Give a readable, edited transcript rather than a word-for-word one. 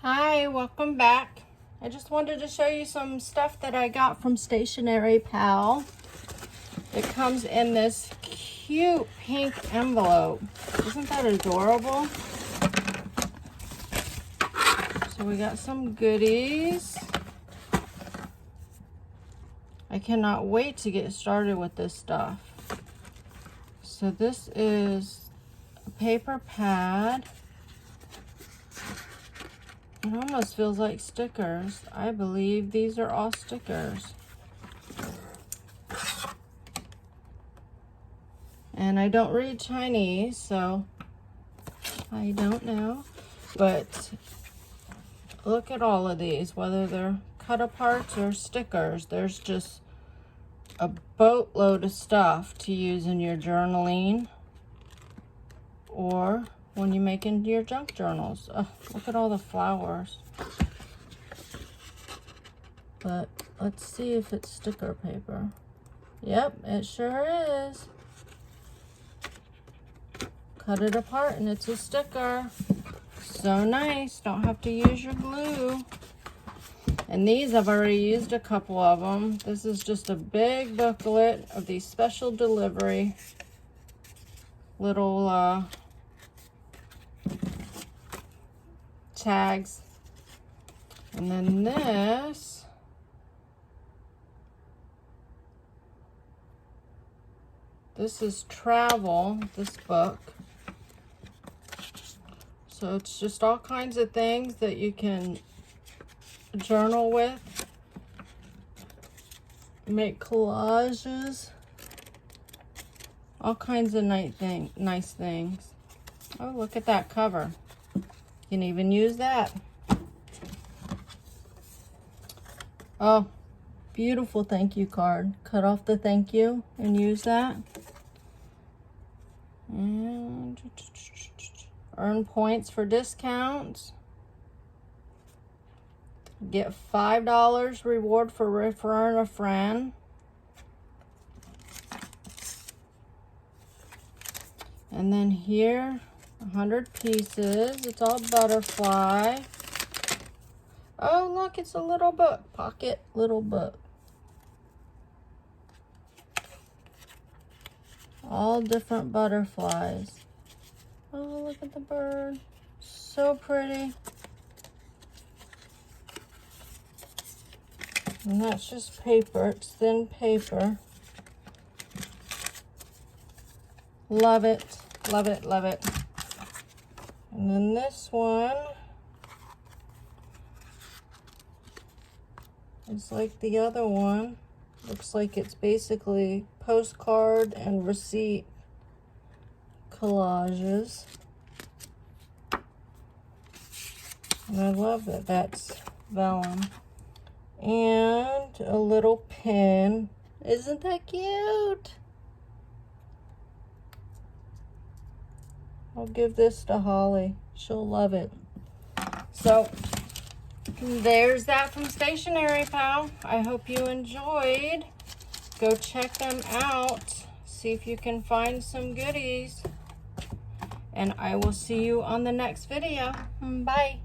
Hi, welcome back. I just wanted to show you some stuff that I got from Stationery Pal. It comes in this cute pink envelope. Isn't that adorable? So we got some goodies. I cannot wait to get started with this stuff. So this is a paper pad. It almost feels like stickers. I believe these are all stickers. And I don't read Chinese, so I don't know. But look at all of these, whether they're cut aparts or stickers. There's just a boatload of stuff to use in your journaling or when you make into your junk journals. Oh, look at all the flowers. But let's see if it's sticker paper. Yep, it sure is. Cut it apart and it's a sticker. So nice, don't have to use your glue. And these, I've already used a couple of them. This is just a big booklet of these special delivery little tags. And then this is travel, this book. So it's just all kinds of things that you can journal with, make collages, all kinds of nice things. Oh, look at that cover. You can even use that. Oh, beautiful thank you card. Cut off the thank you and use that. And earn points for discounts. Get $5 reward for referring a friend. And then here, 100 pieces. It's all butterfly. Oh, look, it's a little book. Pocket little book. All different butterflies. Oh, look at the bird. So pretty. And that's just paper. It's thin paper. Love it. Love it. Love it. And then this one is like the other one. Looks like it's basically postcard and receipt collages. And I love that that's vellum. And a little pin. Isn't that cute? I'll give this to Holly. She'll love it. So there's that from Stationery Pal. I hope you enjoyed. Go check them out. See if you can find some goodies. And I will see you on the next video. Bye.